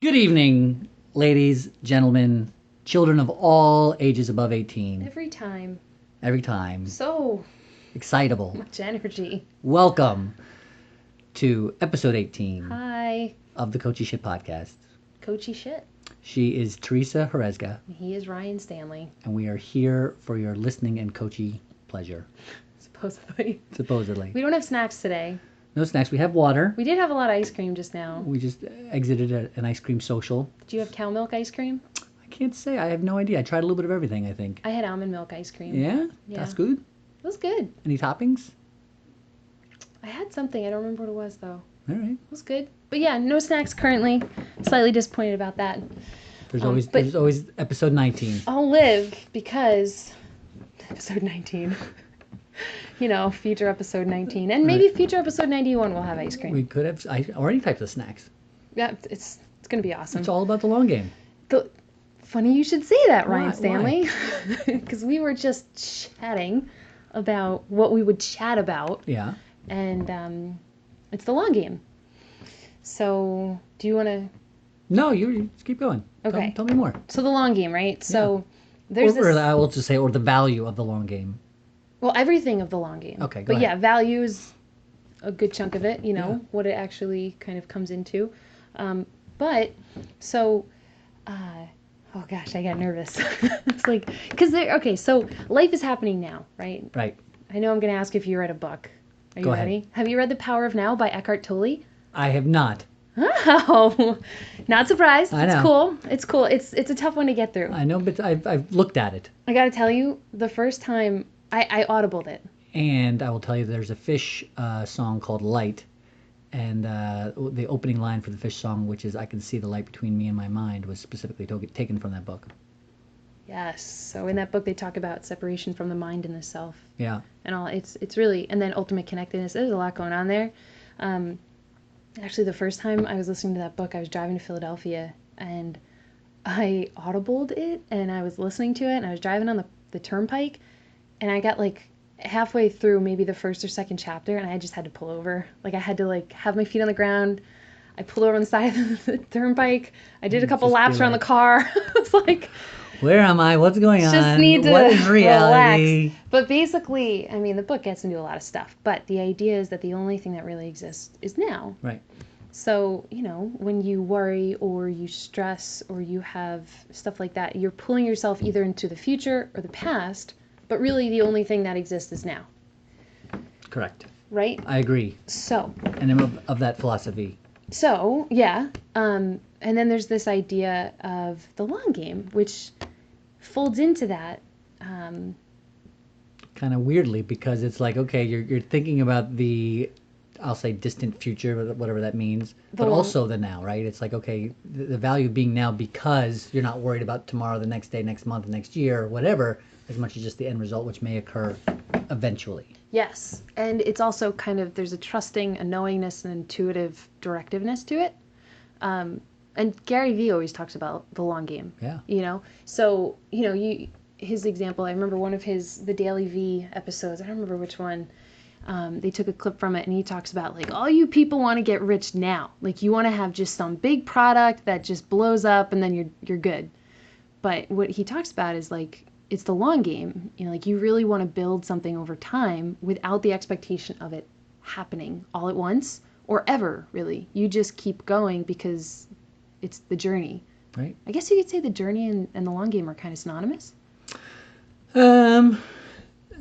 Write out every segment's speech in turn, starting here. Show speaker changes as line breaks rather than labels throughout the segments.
Good evening, ladies, gentlemen, children of all ages above 18.
Every time.
Every time.
So
Excitable.
much energy.
Welcome to episode 18
Hi.
of the Coachy Shit podcast.
Coachy Shit.
She is Teresa Jerezga,
He is Ryan Stanley.
and we are here for your listening and coachy pleasure.
Supposedly.
Supposedly.
We don't have snacks today.
No snacks. We have water.
We did have a lot of ice cream just now.
We just exited an ice cream social.
Did you have cow milk ice cream?
I can't say. I have no idea. I tried a little bit of everything, I think.
I had almond milk ice cream.
Yeah?
Yeah.
That's good.
It was good.
Any toppings?
I had something. I don't remember what it was, though.
All right.
It was good. But yeah, no snacks currently. Slightly disappointed about that.
There's always episode 19.
I'll live because episode 19. Future episode 19. And maybe future episode 91 will have ice cream.
We could have, or any types of snacks.
Yeah, it's going to be awesome.
It's all about the long game.
Funny you should say that, Ryan
Why?
Stanley. Because we were just chatting about what we would chat about.
Yeah.
And it's the long game. So, do you want to...
No, you just keep going.
Okay.
Tell me more.
So, the long game, right? So, there's
or I will just say, or the value of the long game.
Well, everything of the long game.
Okay, go
But
ahead.
yeah, value is a good chunk of it,
Yeah.
what it actually kind of comes into. Oh gosh, I got nervous. It's like, so life is happening now, right?
Right.
I know I'm going to ask if you read a book. Are you
Go ahead.
ready? Have you read The Power of Now by Eckhart Tolle?
I have not.
Oh, not surprised.
I
It's
know.
cool. It's cool. It's a tough one to get through.
I know, but I've looked at it.
I got to tell you, the first time I audibled it.
And I will tell you there's a Fish song called Light. And the opening line for the Fish song, which is I can see the light between me and my mind, was specifically taken from that book.
Yes. So in that book, they talk about separation from the mind and the self.
Yeah.
And all. It's really, and then ultimate connectedness. There's a lot going on there. Actually, the first time I was listening to that book, I was driving to Philadelphia, and I audibled it, and I was listening to it, and I was driving on the turnpike, and I got like halfway through maybe the first or second chapter, and I just had to pull over. Like, I had to like have my feet on the ground. I pulled over on the side of the turnpike. I did a couple
Just be
laps around the
like-
car. I was like,
Where am I? What's going on?
just need to
What is reality?
relax. But basically, I mean, the book gets into a lot of stuff, but the idea is that the only thing that really exists is now.
Right.
So, when you worry or you stress or you have stuff like that, you're pulling yourself either into the future or the past, but really the only thing that exists is now.
Correct.
Right?
I agree.
So,
And I'm of that philosophy.
yeah. And then there's this idea of the long game, which folds into that.
Kind of weirdly, because it's like, okay, you're thinking about the, I'll say distant future, whatever that means, but
long-
also the now, right? It's like, okay, the value of being now because you're not worried about tomorrow, the next day, next month, next year, whatever, as much as just the end result, which may occur eventually.
Yes. And it's also kind of, there's a trusting, a knowingness, and intuitive directiveness to it. And Garyvee always talks about the long game.
Yeah.
So, his example, I remember one of the Daily V episodes, I don't remember which one, they took a clip from it, and he talks about, like, all you people want to get rich now. Like, you want to have just some big product that just blows up, and then you're good. But what he talks about is, like, it's the long game. Like, you really want to build something over time without the expectation of it happening all at once or ever, really. You just keep going because it's the journey.
Right.
I guess you could say the journey and the long game are kind of synonymous.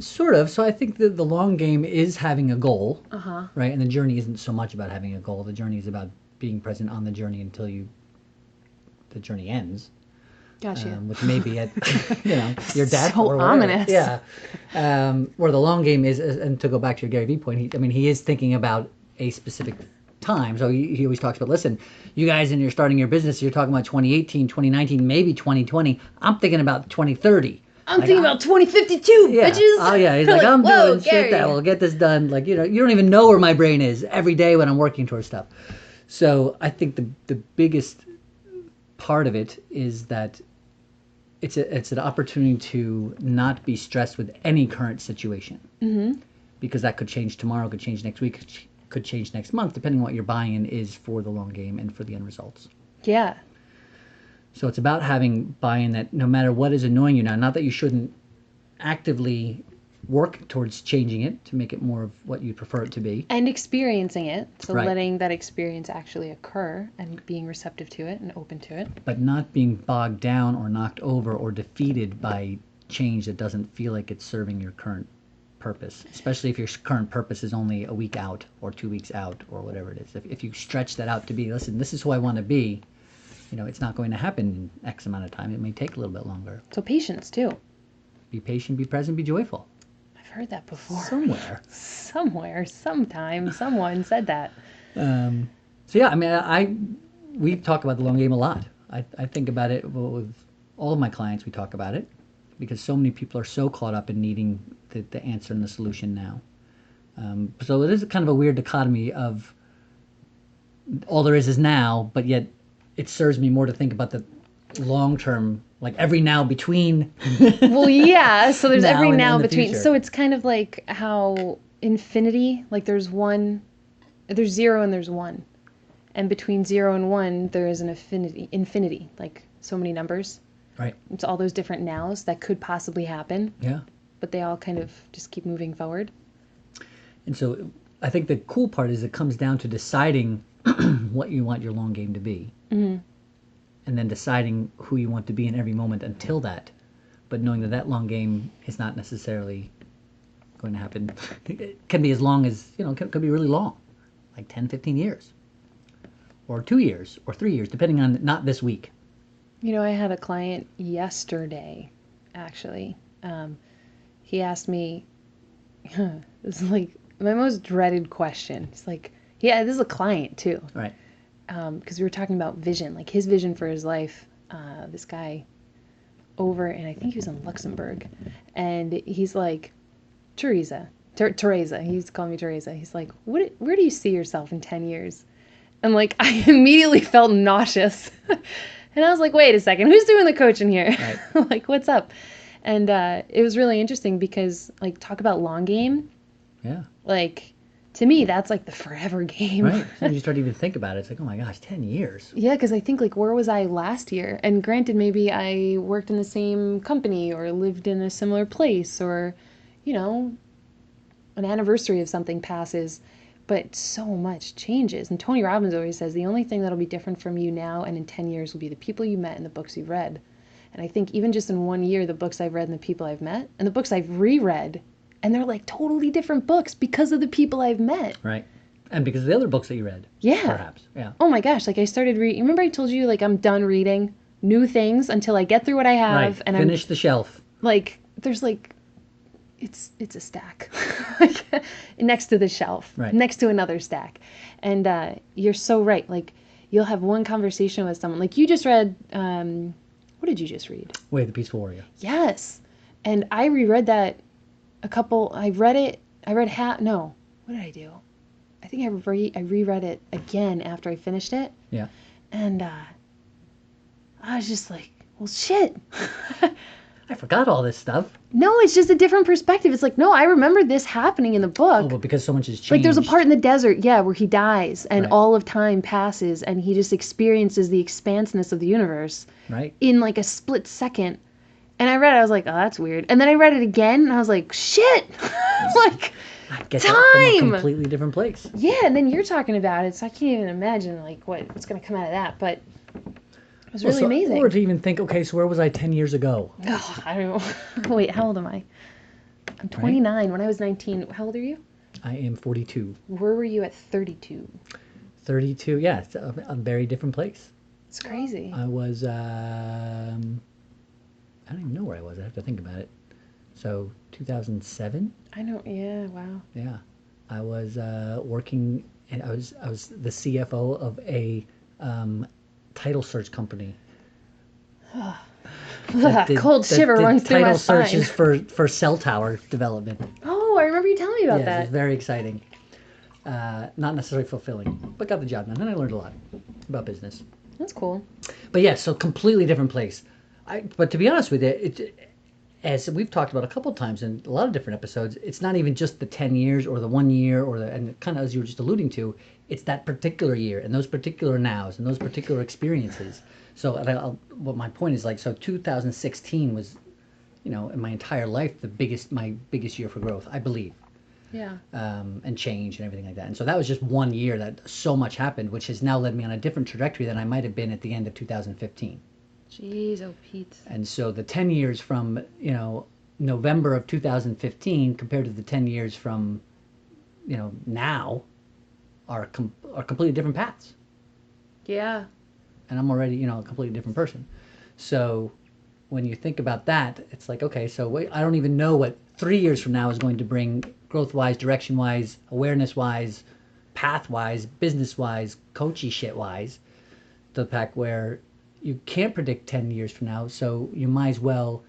Sort of. So I think that the long game is having a goal,
Uh-huh.
right? And the journey isn't so much about having a goal. The journey is about being present on the journey until the journey ends.
Gotcha.
Which may be at, your death
So
or whatever.
ominous.
Yeah. Where the long game is, and to go back to your Garyvee point, he is thinking about a specific time. So he always talks about, listen, you guys, and you're starting your business, you're talking about 2018, 2019, maybe 2020. I'm thinking about 2030.
I'm thinking about 2052,
Yeah.
bitches.
Oh, yeah. He's
They're
like, I'm
"Whoa,
doing
Gary."
shit that will get this done. Like, you don't even know where my brain is every day when I'm working towards stuff. So I think the biggest part of it is that it's an opportunity to not be stressed with any current situation.
Mm-hmm.
Because that could change tomorrow, could change next week, could change next month, depending on what your buy-in is for the long game and for the end results.
Yeah.
So it's about having buy-in that no matter what is annoying you now, not that you shouldn't actively work towards changing it to make it more of what you prefer it to be.
And experiencing it. So
Right.
letting that experience actually occur and being receptive to it and open to it.
But not being bogged down or knocked over or defeated by change that doesn't feel like it's serving your current purpose, especially if your current purpose is only a week out or 2 weeks out or whatever it is. If you stretch that out to be, listen, this is who I want to be, it's not going to happen in X amount of time. It may take a little bit longer.
So patience too.
Be patient, be present, be joyful.
I've heard that before.
Somewhere.
Sometime, someone said that.
So yeah, I mean, we talk about the long game a lot. I think about it with all of my clients. We talk about it because so many people are so caught up in needing the answer and the solution now. So it is kind of a weird dichotomy of all there is now, but yet it serves me more to think about the long term, like every now between.
Well, yeah. So there's
Now
every
and
now
in the
between.
future.
So it's kind of like how infinity, like there's zero and there's one. And between 0 and 1, there is an infinity, like so many numbers.
Right.
It's all those different nows that could possibly happen,
Yeah.
but they all kind of just keep moving forward.
And so I think the cool part is it comes down to deciding what you want your long game to be.
Mm-hmm.
And then deciding who you want to be in every moment until that. But knowing that that long game is not necessarily going to happen. It can be as long as, could be really long. Like 10, 15 years. Or 2 years. Or 3 years. Depending on, not this week.
I had a client yesterday, actually. He asked me, this is like my most dreaded question. It's like, yeah, this is a client too.
Right.
Because we were talking about vision, like his vision for his life. This guy over, and I think he was in Luxembourg, and he's like, Teresa, he used to call me Teresa. He's like, where do you see yourself in 10 years? And like, I immediately felt nauseous. And I was like, wait a second, who's doing the coaching here?
Right.
Like, what's up? And it was really interesting because, like, talk about long game.
Yeah.
Like, to me, that's like the forever game.
Right. When you start to even think about it, it's like, oh my gosh, 10 years.
Yeah, because I think, like, where was I last year? And granted, maybe I worked in the same company or lived in a similar place or, an anniversary of something passes. But so much changes. And Tony Robbins always says the only thing that'll be different from you now and in 10 years will be the people you met and the books you've read. And I think even just in 1 year, the books I've read and the people I've met and the books I've reread, and they're like totally different books because of the people I've met.
Right. And because of the other books that you read.
Yeah.
Perhaps. Yeah.
Oh my gosh. Like I started reading. Remember I told you like I'm done reading new things until I get through what I have.
Right.
And
Finish the shelf.
Like, there's like, it's a stack like next to the shelf,
right.
Next to another stack. And you're so right. Like you'll have one conversation with someone. Like you just read, what did you just read?
Way of the Peaceful Warrior.
Yes. And I reread that what did I do? I think I reread it again after I finished it.
Yeah.
And I was just like, well, shit.
I forgot all this stuff.
No, it's just a different perspective. It's like, no, I remember this happening in the book.
Oh, but because so much has changed.
Like there's a part in the desert, yeah, where he dies and
right.
all of time passes and he just experiences the expanseness of the universe.
Right.
In like a split second. And I read it, I was like, oh, that's weird. And then I read it again and I was like, shit. Like,
I get
time.
That from a completely different place.
Yeah, and then you're talking about it, so I can't even imagine like what's going to come out of that. But it was really amazing.
Or to even think, okay, so where was I 10 years ago?
Oh, I don't know. Wait, how old am I? I'm 29. Right. When I was 19, how old are you?
I am 42.
Where were you at 32?
32, yeah, it's a very different place.
It's crazy.
I was, I don't even know where I was. I have to think about it. So, 2007?
I know, yeah, wow.
Yeah. I was working, and I was the CFO of a title search company.
Cold shiver runs through my spine.
Title searches for cell tower development.
Oh, I remember you telling me about that.
It was very exciting. Not necessarily fulfilling, but got the job done. And I learned a lot about business.
That's cool.
But yeah, so completely different place. But to be honest with you, as we've talked about a couple of times in a lot of different episodes, it's not even just the 10 years or the 1 year or and kind of as you were just alluding to, it's that particular year and those particular nows and those particular experiences. So what my point is like, so 2016 was, in my entire life, my biggest year for growth, I believe.
Yeah.
And change and everything like that. And so that was just 1 year that so much happened, which has now led me on a different trajectory than I might have been at the end of 2015.
Jeez, oh Pete.
And so the 10 years from, November of 2015 compared to the 10 years from, now are completely different paths.
Yeah.
And I'm already, a completely different person. So when you think about that, it's like, okay, so I don't even know what 3 years from now is going to bring growth-wise, direction-wise, awareness-wise, path-wise, business-wise, coachy shit-wise, to the pack where you can't predict 10 years from now, so you might as well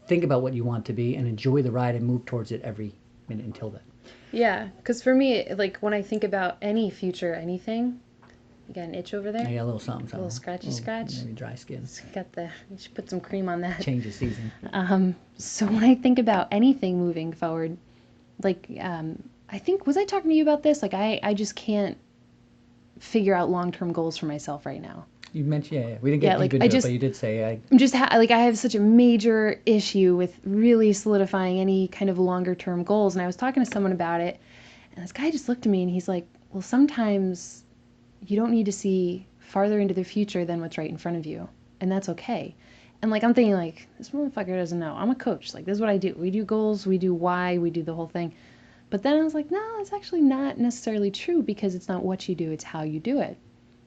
think about what you want to be and enjoy the ride and move towards it every minute until then.
Yeah, because for me, like when I think about any future anything, you got an itch over there?
I got a little something.
A little scratchy scratch?
Maybe dry skin.
You should put some cream on that.
Change the season.
So when I think about anything moving forward, like, I think, was I talking to you about this? Like, I just can't figure out long-term goals for myself right now.
You mentioned, yeah. We didn't get deep into it, but you did say
I'm just I have such a major issue with really solidifying any kind of longer-term goals. And I was talking to someone about it, and this guy just looked at me and he's like, well, sometimes you don't need to see farther into the future than what's right in front of you, and that's okay. And like I'm thinking like, this motherfucker doesn't know. I'm a coach. Like, this is what I do. We do goals, we do why, we do the whole thing. But then I was like, no, it's actually not necessarily true, because it's not what you do, it's how you do it.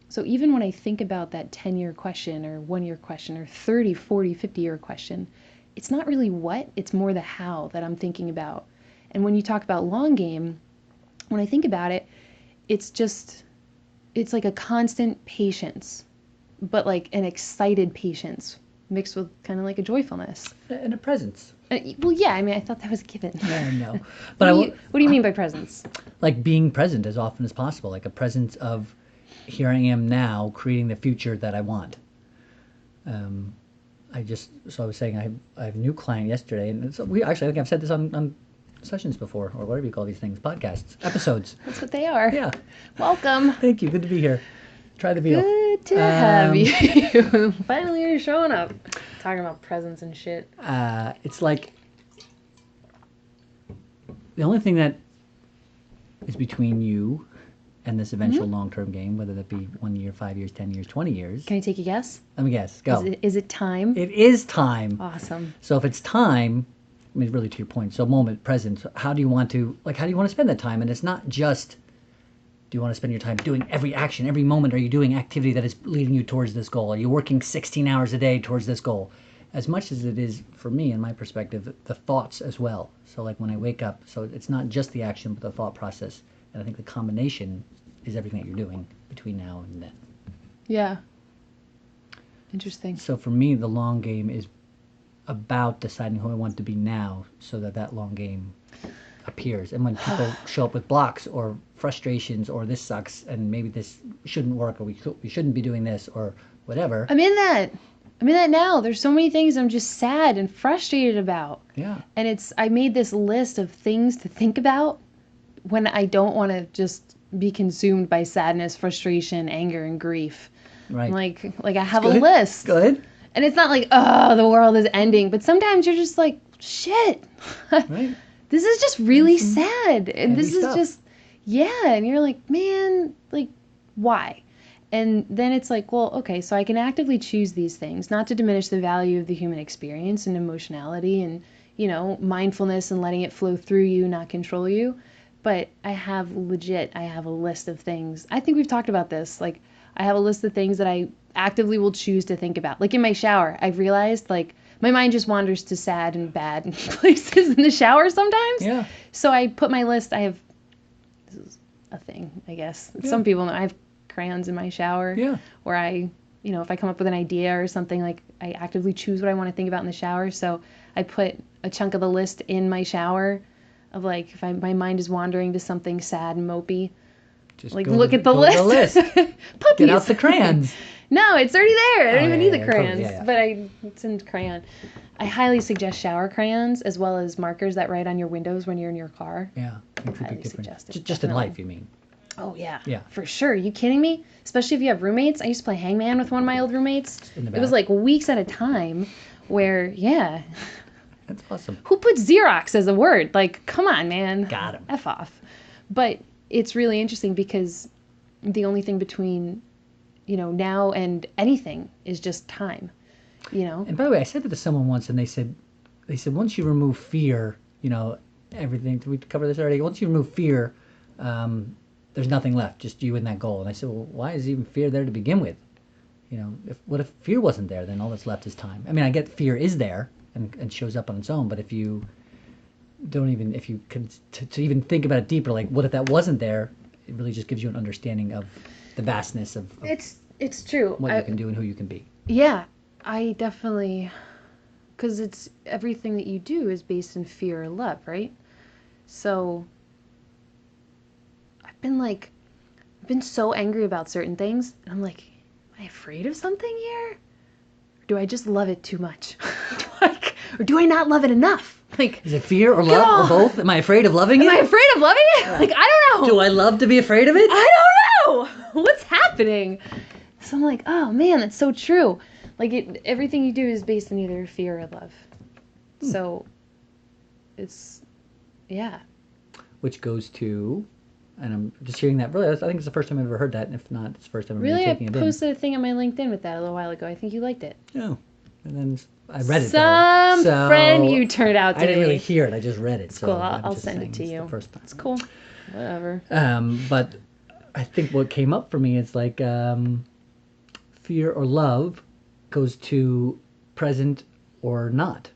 So even when I think about that 10-year question or 1-year question or 30, 40, 50-year question, it's not really what, it's more the how that I'm thinking about. And when you talk about long game, when I think about it, it's like a constant patience, but like an excited patience mixed with kind of like a joyfulness.
And a presence.
Well, yeah, I mean, I thought that was a given.
No. But
what do you mean by presence?
Like being present as often as possible, like a presence of, here I am now creating the future that I want. I was saying I have a new client yesterday, and I think I've said this on sessions before, or whatever you call these things, podcasts, episodes.
That's what they are.
Yeah.
Welcome.
Thank you. Good to be here. Try the veal.
Good to have you. Finally, you're showing up. Talking about presents and shit.
It's like the only thing that is between you and this eventual long-term game, whether that be 1 year, 5 years, 10 years, 20 years.
Can I take a guess?
Let me guess. Go.
Is it time?
It is time.
Awesome.
So if it's time, I mean, really to your point, so moment, present, how do you want to spend that time? And it's not just, do you want to spend your time doing every action, every moment? Are you doing activity that is leading you towards this goal? Are you working 16 hours a day towards this goal? As much as it is, for me, in my perspective, the thoughts as well. So like when I wake up, so it's not just the action, but the thought process. And I think the combination is everything that you're doing between now and then.
Yeah. Interesting.
So for me, the long game is about deciding who I want to be now, so that long game appears. And when people show up with blocks or frustrations or this sucks and maybe this shouldn't work or we shouldn't be doing this or whatever.
I'm in that now. There's so many things I'm just sad and frustrated about.
Yeah.
And I made this list of things to think about when I don't want to just be consumed by sadness, frustration, anger, and grief.
Right.
Like I have a list.
Good.
And it's not like, oh, the world is ending. But sometimes you're just like, shit.
Right.
This is just really sad. And this is
stuff.
just, yeah. And you're like, man, like, why? And then it's like, well, okay, so I can actively choose these things, not to diminish the value of the human experience and emotionality and, mindfulness and letting it flow through you, not control you. But I have a list of things. I think we've talked about this. Like, I have a list of things that I actively will choose to think about. Like in my shower, I've realized like my mind just wanders to sad and bad places in the shower sometimes.
Yeah.
So I put my list, this is a thing, I guess.
Yeah.
Some people know I have crayons in my shower.
Yeah.
Where I, if I come up with an idea or something, like I actively choose what I want to think about in the shower. So I put a chunk of the list in my shower of like, if my mind is wandering to something sad and mopey,
Just
like look at the list.
Get out the crayons.
No, it's already there. I don't even need the
yeah,
crayons,
totally, yeah.
but it's in crayon. I highly suggest shower crayons as well as markers that write on your windows when you're in your car.
Yeah, makes a big
Highly
difference.
suggest it,
Just in
definitely.
life, you mean?
Oh yeah.
Yeah.
For sure. Are you kidding me? Especially if you have roommates. I used to play hangman with one of my old roommates.
In the
It was
back.
like weeks at a time where, yeah.
That's awesome.
Who puts Xerox as a word? Like, come on, man.
Got him.
F off. But it's really interesting because the only thing between, now and anything is just time,
And by the way, I said that to someone once, and they said once you remove fear, everything. Did we cover this already? Once you remove fear, there's nothing left, just you and that goal. And I said, well, why is even fear there to begin with? What if fear wasn't there? Then all that's left is time. I mean, I get fear is there and shows up on its own, but if you can to even think about it deeper, like what if that wasn't there? It really just gives you an understanding of the vastness of
it's true.
what you can do and who you can be.
Yeah, I definitely, because it's everything that you do is based in fear or love, right? So I've been so angry about certain things, and I'm like, am I afraid of something here? Or do I just love it too much? Or do I not love it enough? Like,
is it fear or love or both? Am I afraid of loving it?
Am I afraid of loving it? Like, I don't know.
Do I love to be afraid of it?
I don't know. What's happening? So I'm like, oh man, that's so true. Like everything you do is based on either fear or love. So it's, yeah.
Which goes to, and I'm just hearing that. Really, I think it's the first time I've ever heard that. And if not, it's the first time I'm really taking it in.
I posted a thing on my LinkedIn with that a little while ago. I think you liked it.
Oh. And then I read it.
Some
so
friend you turned out to be.
I didn't really hear it. I just read it. So
cool. I'll send it to you.
The first time.
It's cool. Whatever.
But I think what came up for me is like fear or love goes to present or not,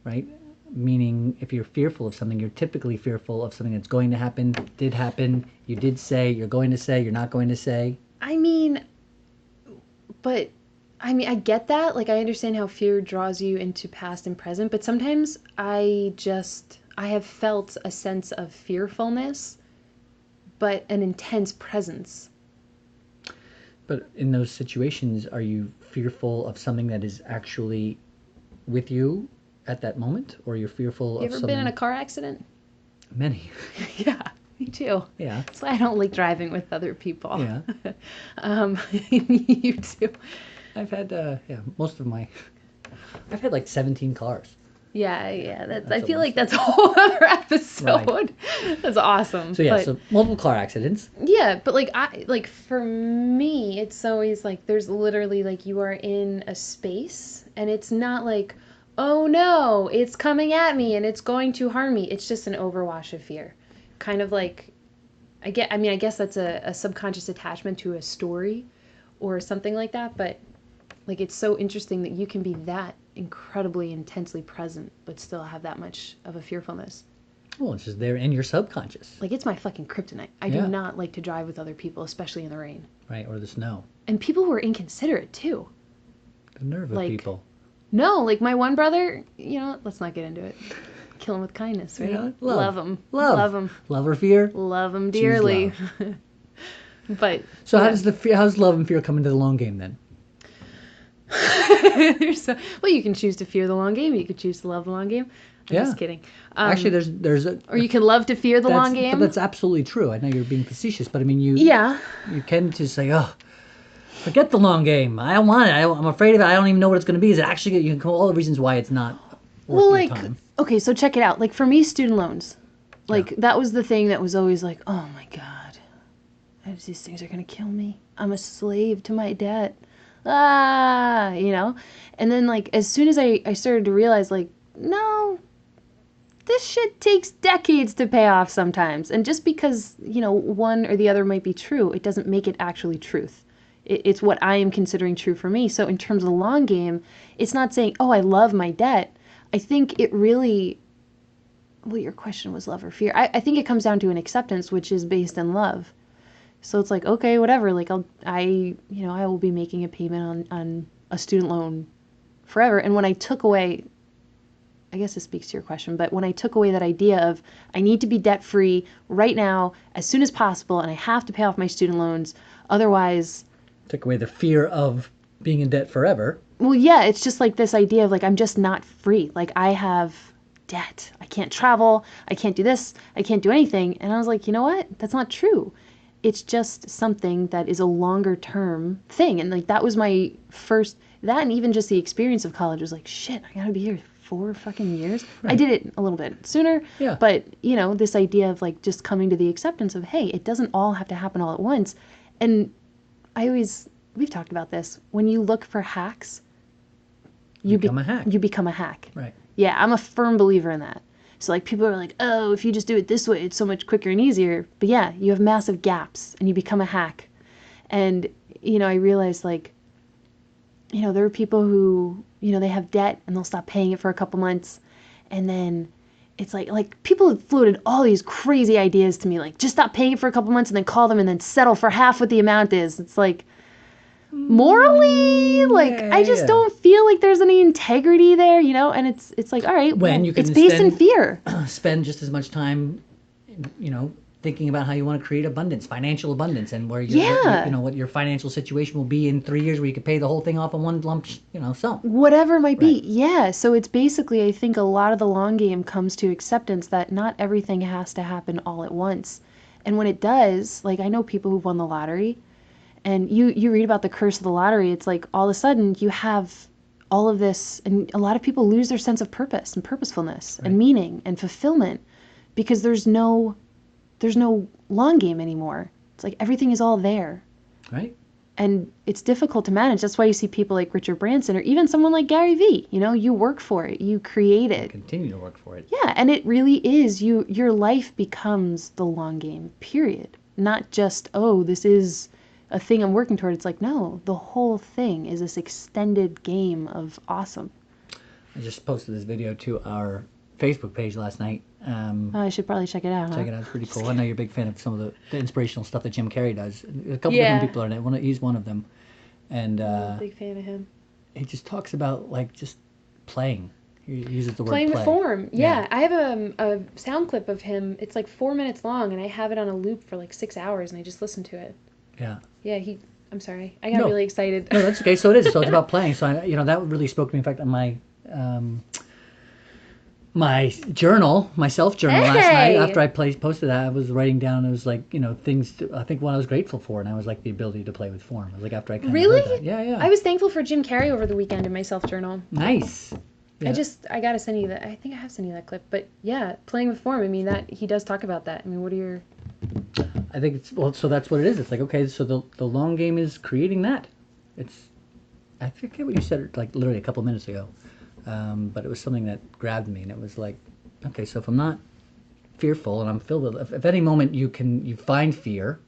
right? Meaning if you're fearful of something, you're typically fearful of something that's going to happen, did happen, you did say, you're going to say, you're not going to say.
I get that. Like, I understand how fear draws you into past and present, but sometimes I have felt a sense of fearfulness, but an intense presence.
But in those situations, are you fearful of something that is actually with you at that moment? Or you're fearful of something...
You ever been in a car accident?
Many.
Yeah, me too.
Yeah.
That's why I don't like driving with other people.
Yeah.
You too.
I've had, I've had like 17 cars.
Yeah. I feel like that's a whole other episode. Right. That's awesome.
So yeah, so multiple car accidents.
Yeah, but for me, it's always like there's literally like you are in a space, and it's not like, oh no, it's coming at me and it's going to harm me. It's just an overwash of fear, kind of like, I guess that's a subconscious attachment to a story, or something like that. But like, it's so interesting that you can be that incredibly intensely present but still have that much of a fearfulness.
Well, it's just there in your subconscious.
Like, it's my fucking kryptonite. I do not like to drive with other people, especially in the rain.
Right, or the snow.
And people who are inconsiderate too.
The nerve of people.
No, like my one brother, let's not get into it. Kill him with kindness, right? Love him. Love him.
Love or fear?
Love him dearly. But
so how's love and fear come into the long game then?
Well, you can choose to fear the long game. You could choose to love the long game. I'm just kidding.
Actually, there's
or you can love to fear the long game.
But that's absolutely true. I know you're being facetious, but I mean you can just say, oh, forget the long game. I don't want it. I'm afraid of it. I don't even know what it's going to be. Is it actually? You can come all the reasons why it's not worth your time.
Okay, so check it out. Like for me, student loans, that was the thing that was always like, oh my god, these things are going to kill me. I'm a slave to my debt. And then like as soon as I started to realize like, no, this shit takes decades to pay off sometimes. And just because, one or the other might be true, it doesn't make it actually truth. It's what I am considering true for me. So in terms of the long game, it's not saying, oh, I love my debt. I think it really, well, your question was love or fear. I think it comes down to an acceptance, which is based in love. So it's like, okay, whatever. Like I will be making a payment on a student loan forever. And when I took away, I guess this speaks to your question, but when I took away that idea of I need to be debt free right now, as soon as possible, and I have to pay off my student loans, otherwise.
Took away the fear of being in debt forever.
Well, yeah, it's just like this idea of like, I'm just not free. Like, I have debt. I can't travel. I can't do this. I can't do anything. And I was like, you know what? That's not true. It's just something that is a longer term thing. And like, that was my first, that and even just the experience of college was like, shit, I gotta be here 4 fucking years. Right. I did it a little bit sooner.
Yeah.
But, you know, this idea of like just coming to the acceptance of, hey, it doesn't all have to happen all at once. And we've talked about this. When you look for hacks, you become a hack.
Right.
Yeah, I'm a firm believer in that. So like people are like, oh, if you just do it this way, it's so much quicker and easier. But yeah, you have massive gaps and you become a hack. And, you know, I realized like, you know, there are people who, you know, they have debt and they'll stop paying it for a couple months. And then it's like people have floated all these crazy ideas to me, like just stop paying it for a couple months and then call them and then settle for half what the amount is. It's like, morally, like I just don't feel like there's any integrity there, you know. And it's like, all right,
when you can
it's based in fear.
Spend just as much time, you know, thinking about how you want to create abundance, financial abundance, and where you know what your financial situation will be in 3 years, where you could pay the whole thing off in one lump, you know, sum.
Whatever it might be, yeah. So it's basically, I think a lot of the long game comes to acceptance that not everything has to happen all at once, and when it does, like I know people who've won the lottery. And you read about the curse of the lottery. It's like all of a sudden you have all of this, and a lot of people lose their sense of purpose and purposefulness and meaning and fulfillment because there's no long game anymore. It's like everything is all there.
Right.
And it's difficult to manage. That's why you see people like Richard Branson or even someone like Garyvee. You know, you work for it, you create it.
Continue to work for it.
Yeah, and it really is. Your life becomes the long game, period. Not just, oh, this is a thing I'm working toward. It's like, no, the whole thing is this extended game of awesome.
I just posted this video to our Facebook page last night.
I should probably check it out.
Check it out. It's pretty cool. I know you're a big fan of some of the inspirational stuff that Jim Carrey does. A couple different people are in it. He's one of them. And
I'm a big fan of him.
He just talks about like just playing. He uses the word
playing
play.
the form. Yeah. I have a sound clip of him. It's like 4 minutes long, and I have it on a loop for like 6 hours, and I just listen to it.
Yeah.
Yeah, I'm sorry. I got really excited.
No, that's okay. So it is. So it's about playing. So that really spoke to me. In fact, on my journal, my self journal last night, after I posted that, I was writing down. It was like, you know, things. I think what I was grateful for, and I was like the ability to play with form. I was like after I kind of heard that. Yeah.
I was thankful for Jim Carrey over the weekend in my self journal.
Nice. Yeah.
I gotta send you that. I think I have sent you that clip. But yeah, playing with form. I mean, that he does talk about that. I mean, what are your?
I think so that's what it is. It's like, okay, so the long game is creating that. I forget what you said like literally a couple minutes ago, but it was something that grabbed me, and it was like, okay, so if I'm not fearful and I'm filled with, if at any moment you find fear,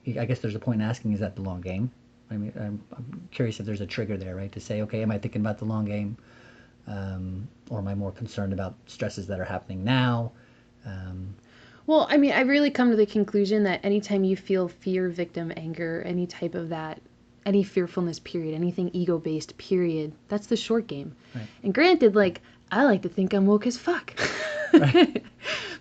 I guess there's a point in asking, is that the long game? I mean, I'm curious if there's a trigger there, right? To say, okay, am I thinking about the long game, or am I more concerned about stresses that are happening now?
Well, I mean, I really come to the conclusion that anytime you feel fear, victim, anger, any type of that, any fearfulness, period, anything ego-based, period, that's the short game. Right. And granted, like, I like to think I'm woke as fuck. Right.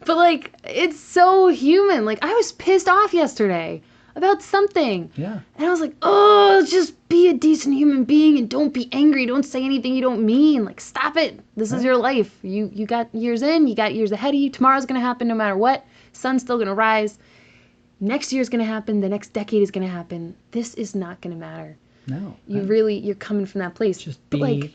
But, like, it's so human. Like, I was pissed off yesterday about something. Yeah. And I was like, oh, just be a decent human being and don't be angry. Don't say anything you don't mean. Like, stop it. This is your life. You got years in. You got years ahead of you. Tomorrow's going to happen no matter what. Sun's still going to rise. Next year's going to happen. The next decade is going to happen. This is not going to matter. No. You're coming from that place.
Just be like,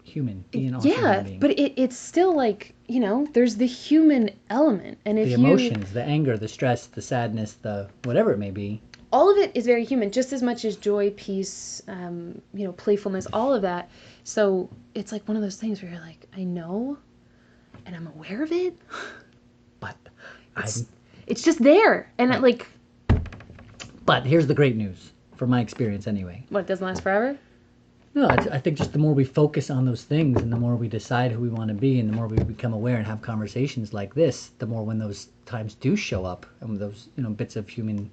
human. Be an awesome human being.
But it's still like, you know, there's the human element. And if
the emotions, the anger, the stress, the sadness, the whatever it may be.
All of it is very human, just as much as joy, peace, you know, playfulness, all of that. So it's like one of those things where you're like, I know, and I'm aware of it,
but
it's just there, and
right.
like.
But here's the great news, from my experience anyway.
What, it doesn't last forever?
No, I think just the more we focus on those things, and the more we decide who we want to be, and the more we become aware and have conversations like this, the more when those times do show up, and those, you know, bits of human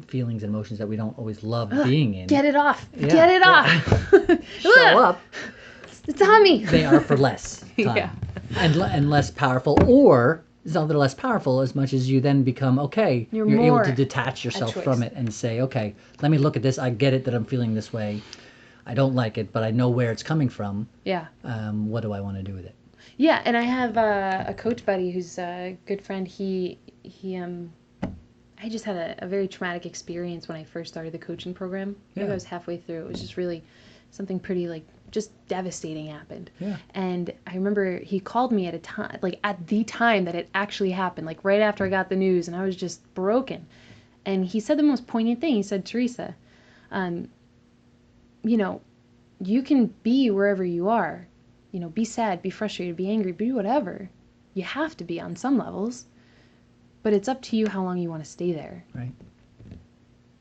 feelings and emotions that we don't always love being in.
Get it off. Yeah, get it off.
Show up.
It's on me.
They are for less time. Yeah. And less powerful, or it's not that they're less powerful as much as you then become, okay,
You're
able
more
to detach yourself
choice.
from it and say, okay, let me look at this. I get it that I'm feeling this way. I don't like it, but I know where it's coming from.
Yeah.
What do I want to do with it?
Yeah, and I have a coach buddy who's a good friend. I just had a very traumatic experience when I first started the coaching program. Maybe
Yeah.
I was halfway through. It was just really something pretty like just devastating happened.
Yeah.
And I remember he called me at a time, like at the time that it actually happened, like right after I got the news, and I was just broken. And he said the most poignant thing. He said, Teresa, you know, you can be wherever you are. You know, be sad, be frustrated, be angry, be whatever. You have to be on some levels. But it's up to you how long you want to stay there.
Right.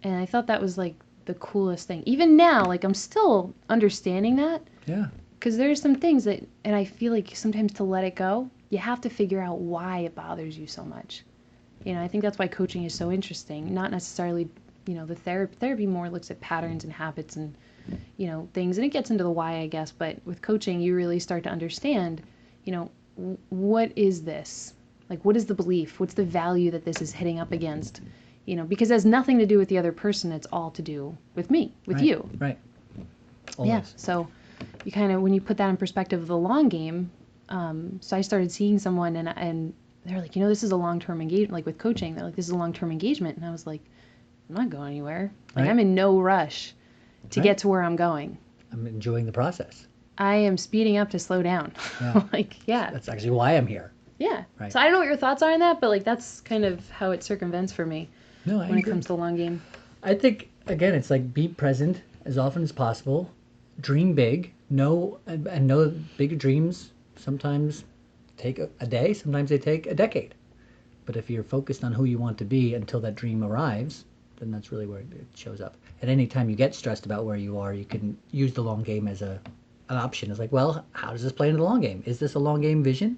And I thought that was like the coolest thing. Even now, like I'm still understanding that.
Yeah.
Because there's some things that, and I feel like sometimes to let it go, you have to figure out why it bothers you so much. You know, I think that's why coaching is so interesting. Not necessarily, you know, the therapy more looks at patterns and habits and, you know, things. And it gets into the why, I guess. But with coaching, you really start to understand, you know, what is this? Like, what is the belief? What's the value that this is hitting up against? You know, because it has nothing to do with the other person. It's all to do with me, with
Right.
you.
Right. Always.
Yeah. So you kind of, when you put that in perspective of the long game, so I started seeing someone and they're like, you know, this is a long-term engagement, like with coaching, they're like, this is a long-term engagement. And I was like, I'm not going anywhere. Like,
Right.
I'm in no rush to
Right.
get to where I'm going.
I'm enjoying the process.
I am speeding up to slow down.
Yeah.
Like, yeah.
That's actually why I'm here.
Yeah.
Right.
So I don't know what your thoughts are on that, but like, that's kind of how it circumvents for me
No, I
when it
agree.
comes to the long game.
I think, again, it's like be present as often as possible. Dream big. Know big dreams sometimes take a day. Sometimes they take a decade. But if you're focused on who you want to be until that dream arrives, then that's really where it shows up. At any time you get stressed about where you are, you can use the long game as an option. It's like, well, how does this play into the long game? Is this a long game vision?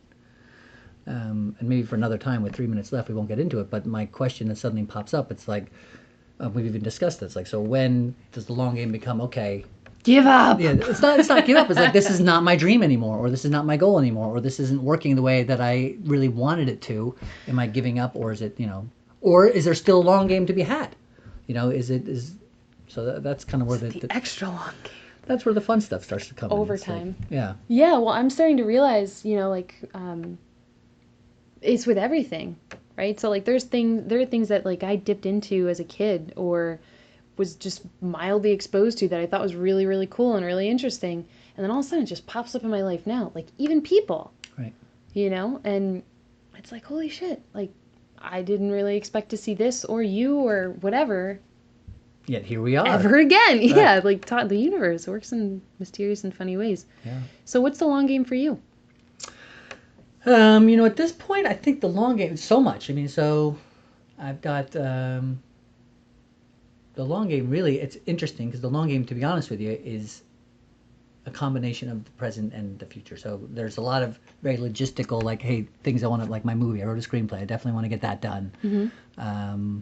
And maybe for another time with 3 minutes left, we won't get into it. But my question that suddenly pops up, it's like, we've even discussed this. Like, so when does the long game become, okay,
Give up.
yeah, it's not give up. It's like, this is not my dream anymore, or this is not my goal anymore, or this isn't working the way that I really wanted it to. Am I giving up, or is it, or is there still a long game to be had? So that's kind of where
The extra long game.
that's where the fun stuff starts to come in. It's
Overtime.
like, yeah.
Yeah, well, I'm starting to realize, like, it's with everything, right? So like, there are things that like I dipped into as a kid or was just mildly exposed to that I thought was really, really cool and really interesting, and then all of a sudden it just pops up in my life now, like even people,
Right.
and it's like, holy shit, like I didn't really expect to see this or you or whatever
Yet here we are.
ever again. Yeah, like the universe works in mysterious and funny ways.
Yeah.
So what's the long game for you?
At this point, I think the long game is so much. I mean, so I've got the long game. Really, it's interesting because the long game, to be honest with you, is a combination of the present and the future. So there's a lot of very logistical, like, hey, things I want to, like my movie. I wrote a screenplay. I definitely want to get that done.
Mm-hmm.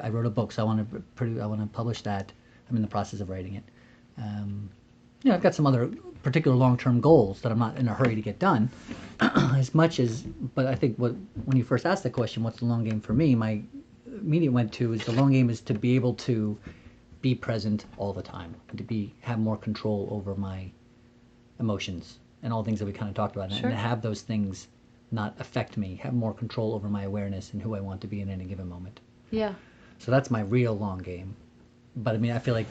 I wrote a book, so I want to publish that. I'm in the process of writing it. I've got some other particular long-term goals that I'm not in a hurry to get done. But I think when you first asked the question, what's the long game for me? My immediate went to is the long game is to be able to be present all the time, and to have more control over my emotions and all the things that we kind of talked about,
Sure.
and to have those things not affect me, have more control over my awareness and who I want to be in any given moment.
Yeah.
So that's my real long game. But I mean, I feel like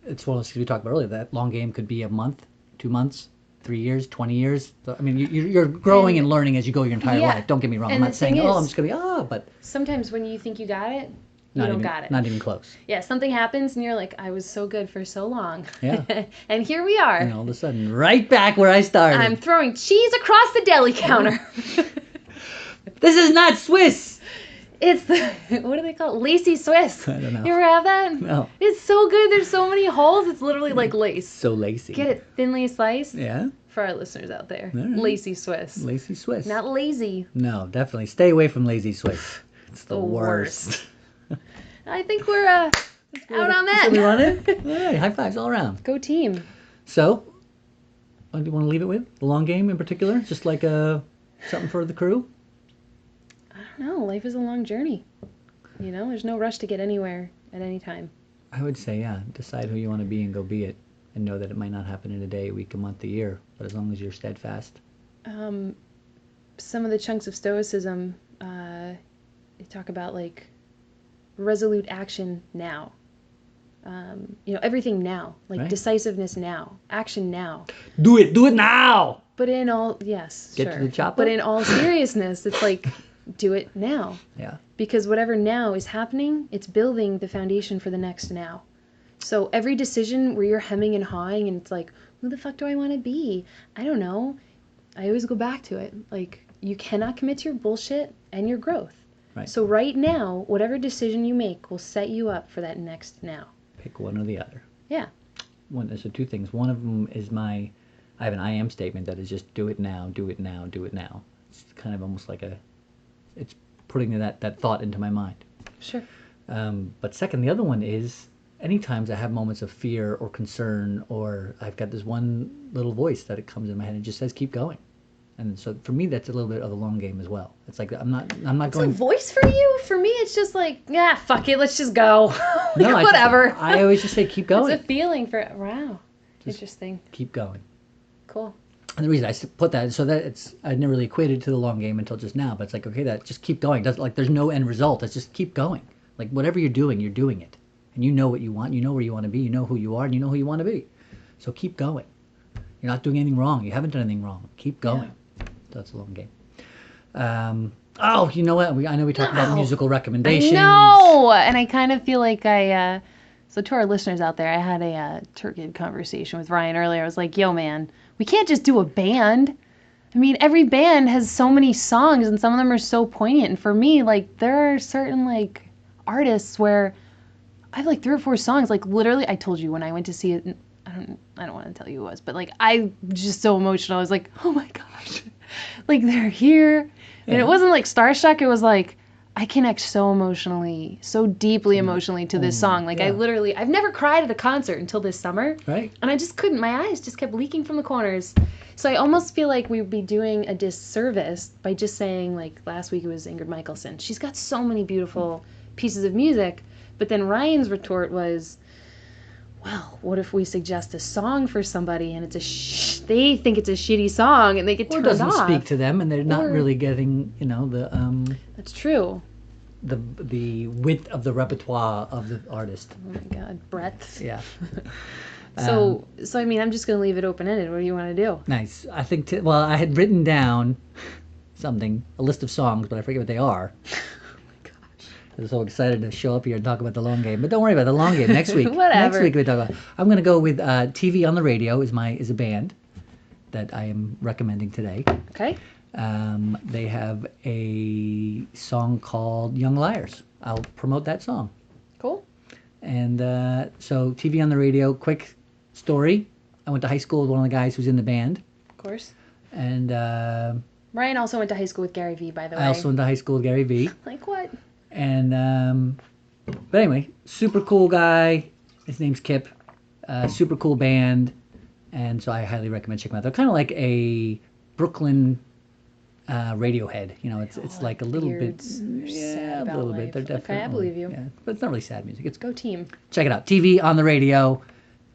it's one of those things we talked about earlier. That long game could be a month, 2 months, 3 years, 20 years. I mean, you're growing and learning as you go your entire
Yeah.
life. Don't get me wrong.
And
I'm not
the
saying,
thing
I'm
is,
just going to be, but
sometimes when you think you got it, you don't got it.
Not even close.
Yeah, something happens and you're like, I was so good for so long.
Yeah.
And here we are.
And all of a sudden, right back where I started.
I'm throwing cheese across the deli counter.
This is not Swiss.
It's the, what do they call it? Lacy Swiss.
I don't know.
You ever have that?
No.
It's so good. There's so many holes. It's literally like lace.
So lacy.
Get it thinly sliced?
Yeah.
For our listeners out there.
All right.
Lacy Swiss.
Lazy Swiss.
Not lazy.
No, definitely. Stay away from lazy Swiss. It's the worst.
I think we're out on that.
So we run it? All right. High fives all around.
Go team.
So, what do you want to leave it with? The long game in particular? Just like something for the crew?
No, life is a long journey. There's no rush to get anywhere at any time.
I would say, yeah, decide who you want to be and go be it. And know that it might not happen in a day, a week, a month, a year. But as long as you're steadfast.
Some of the chunks of Stoicism, they talk about like resolute action now. Everything now, like
right.
Decisiveness now, action now.
Do it now.
But in all, yes,
Get
sure.
to the chopper.
But in all seriousness, it's like, do it now.
Yeah.
Because whatever now is happening, it's building the foundation for the next now. So every decision where you're hemming and hawing and it's like, who the fuck do I want to be? I don't know. I always go back to it. Like, you cannot commit to your bullshit and your growth.
Right.
So right now, whatever decision you make will set you up for that next now.
Pick one or the other.
Yeah.
So two things. One of them is I have an I am statement that is just do it now, do it now, do it now. It's kind of almost like it's putting that thought into my mind.
Sure.
But second, the other one is any times I have moments of fear or concern, or I've got this one little voice that it comes in my head and just says, keep going. And so for me, that's a little bit of a long game as well. It's like I'm not going.
It's a voice for you. For me, it's just like, yeah, fuck it, let's just go.
No,
whatever.
I always just say keep going.
It's a feeling for wow, just interesting.
Keep going.
Cool.
And the reason I put that so that I never really equated to the long game until just now. But it's like, okay, that just keep going. There's no end result. It's just keep going. Like whatever you're doing it, and you know what you want. You know where you want to be. You know who you are, and you know who you want to be. So keep going. You're not doing anything wrong. You haven't done anything wrong. Keep going. Yeah. That's a long game. You know what? I know we talked about musical recommendations.
No, and I kind of feel like so to our listeners out there, I had a turgid conversation with Ryan earlier. I was like, yo, man, we can't just do a band. I mean, every band has so many songs, and some of them are so poignant. And for me, like, there are certain, like, artists where I have, like, 3 or 4 songs. Like, literally, I told you when I went to see it, I don't want to tell you who it was, but, like, I was just so emotional. I was like, oh, my gosh. Like, they're here. And it wasn't, like, starstruck. It was, like, I connect so emotionally, so deeply emotionally to this song. Like, I've never cried at a concert until this summer.
Right.
And I just couldn't. My eyes just kept leaking from the corners. So I almost feel like we'd be doing a disservice by just saying, like, last week it was Ingrid Michaelson. She's got so many beautiful pieces of music. But then Ryan's retort was, well, what if we suggest a song for somebody and it's they think it's a shitty song and they get turned off?
Or doesn't speak to them and they're not really getting, the...
That's true.
The width of the repertoire of the artist.
Oh my God, breadth.
Yeah.
So I mean, I'm just going to leave it open-ended. What do you want to do?
Nice. I think, I had written down a list of songs, but I forget what they are. I'm so excited to show up here and talk about the long game. But don't worry about the long game. Next week.
Whatever.
Next week we talk about. I'm going to go with TV on the Radio is a band that I am recommending today.
Okay.
They have a song called Young Liars. I'll promote that song.
Cool.
And so TV on the Radio, quick story. I went to high school with one of the guys who's in the band.
Of course.
And
Ryan also went to high school with Garyvee, by the way.
I also went to high school with Garyvee.
Like what?
And but anyway, super cool guy. His name's Kip. Super cool band, and so I highly recommend checking them out. They're kind of like a Brooklyn Radiohead. It's like a little bit,
sad about
a little
life.
bit. They're definitely,
okay, I believe you.
Yeah, but it's not really sad music. It's
Go team.
Check it out. TV on the Radio.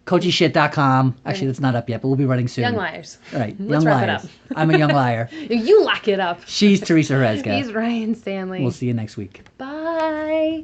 CoachyShit.com. Actually, that's not up yet, but we'll be running soon.
Young Liars.
All right,
Let's
Young
wrap
Liars.
it up.
I'm a young liar.
You lock it up.
She's Teresa Rezga.
He's Ryan Stanley.
We'll see you next week.
Bye.